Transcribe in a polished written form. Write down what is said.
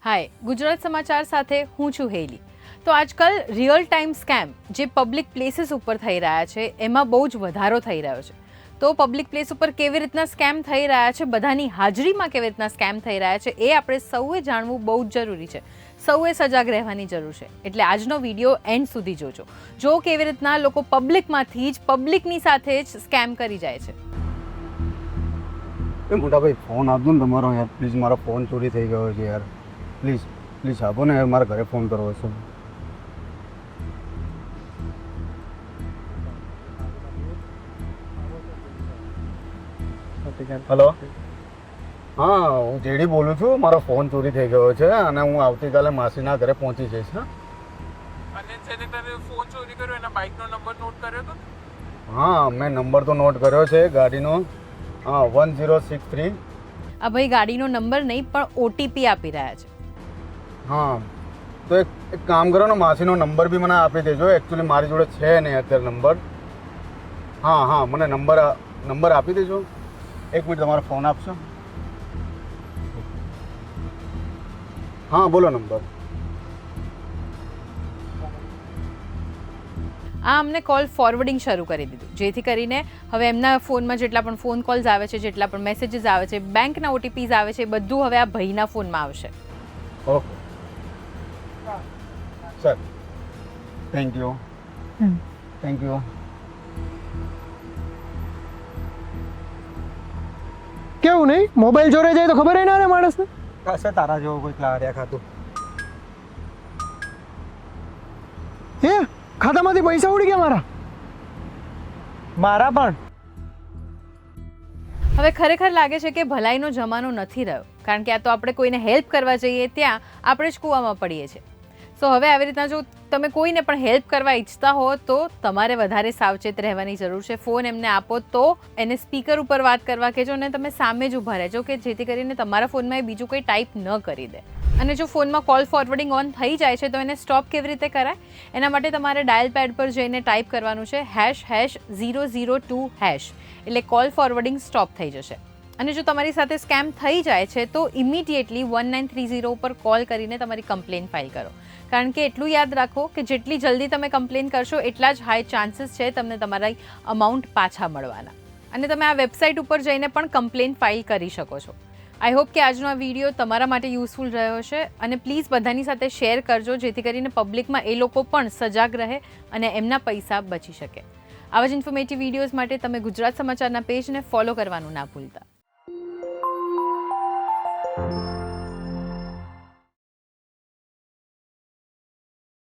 હાય, ગુજરાત સમાચાર સાથે હું છું હેલી. તો આજકાલ રિયલ ટાઈમ સ્કેમ જે પબ્લિક પ્લેસીસ ઉપર થઈ રહ્યા છે એમાં બહુ જ વધારો થઈ રહ્યો છે. તો પબ્લિક પ્લેસ ઉપર કેવી રીતના સ્કેમ થઈ રહ્યા છે, બધાની હાજરીમાં કેવી રીતના સ્કેમ થઈ રહ્યા છે એ આપણે સૌએ જાણવું બહુ જ જરૂરી છે. સૌએ સજાગ રહેવાની જરૂર છે. એટલે આજનો વિડીયો એન્ડ સુધી જોજો. જો કેવી રીતના લોકો પબ્લિકમાંથી જ પબ્લિકની સાથે જ સ્કેમ કરી જાય છે. એ મોટા ભાઈ ફોન આપજો ને તમારો યાર પ્લીઝ. મારો ફોન ચોરી થઈ ગયો છે યાર. પ્લીઝ આપો ને યાર, મારા ઘરે ફોન કરવો છે. હલો, હા હું જેડી બોલું છું. મારો ફોન ચોરી થઈ ગયો છે અને હું આવતીકાલે માસીના ઘરે પહોંચી જઈશ. અને જેને તને ફોન ચોરી કર્યો એના બાઇકનો નંબર નોટ કર્યો તો? હા, મેં નંબર તો નોટ કર્યો છે ગાડીનો. હા, 1063. આ ભાઈ ગાડીનો નંબર નહીં પણ ઓટીપી આપી રહ્યા છે. હા, તો એક કામ કરો ને, માસીનો નંબર બી મને આપી દેજો. એકચ્યુઅલી મારી જોડે છે નહીં અત્યારે નંબર. હા, મને નંબર આપી દેજો. એક મિનિટ, તમારો ફોન આપશો? હા, બોલો નંબર. આ અમને કોલ ફોરવર્ડિંગ શરૂ કરી દીધું, જેથી કરીને હવે એમના ફોનમાં જેટલા પણ ફોન કોલ્સ આવે છે, જેટલા પણ મેસેજીસ આવે છે, બેંકના ઓટીપીઝ આવે છે, બધું હવે આ ભાઈના ફોનમાં આવશે. Okay sir, thank you. કેવું નહીં? મોબાઈલ ચોરે જાય તો ખબર ના રહે માણસને. કશે તારા જેવો કોઈ લાર્યા ખાતું. હે, ખાતામાંથી પૈસા ઉડી ગયા મારા. મારા પણ. હવે ખરેખર લાગે છે કે ભલાઈનો જમાનો નથી રહ્યો, કારણ કે આ તો આપણે કોઈને હેલ્પ કરવા જઈએ ત્યાં આપણે જ કૂવામાં પડીએ છીએ. સો હવે આવી રીતના જો તમે કોઈને પણ હેલ્પ કરવા ઈચ્છતા હો તો તમારે વધારે સાવચેત રહેવાની જરૂર છે. ફોન એમને આપો તો એને સ્પીકર ઉપર વાત કરવા કહેજો ને તમે સામે જ ઊભા રહેજો, કે જેથી કરીને તમારા ફોનમાં એ બીજું કંઈ ટાઈપ ન કરી દે. અને જો ફોનમાં કોલ ફોરવર્ડિંગ ઓન થઈ જાય છે તો એને સ્ટોપ કેવી રીતે કરાય? એના માટે તમારે ડાયલ પેડ પર જઈને ટાઈપ કરવાનું છે ##002#, એટલે કોલ ફોરવર્ડિંગ સ્ટોપ થઈ જશે. અને જો તમારી સાથે સ્કેમ થઈ જાય છે તો ઇમિડિયેટલી 1930 ઉપર કોલ કરીને તમારી કમ્પ્લેન ફાઇલ કરો. કારણ કે એટલું યાદ રાખો કે જેટલી જલ્દી તમે કમ્પ્લેન કરશો એટલા જ હાઈ ચાન્સીસ છે તમને તમારા અમાઉન્ટ પાછા મળવાના. અને તમે આ વેબસાઇટ ઉપર જઈને પણ કમ્પ્લેન ફાઇલ કરી શકો છો. આઈ હોપ કે આજનો આ વિડીયો તમારા માટે યુઝફુલ રહ્યો હશે. અને પ્લીઝ બધાની સાથે શેર કરજો, જેથી કરીને પબ્લિકમાં એ લોકો પણ સજાગ રહે અને એમના પૈસા બચી શકે. આવા જ ઇન્ફોર્મેટિવ વિડીયોઝ માટે તમે ગુજરાત સમાચારના પેજને ફોલો કરવાનું ના ભૂલતા.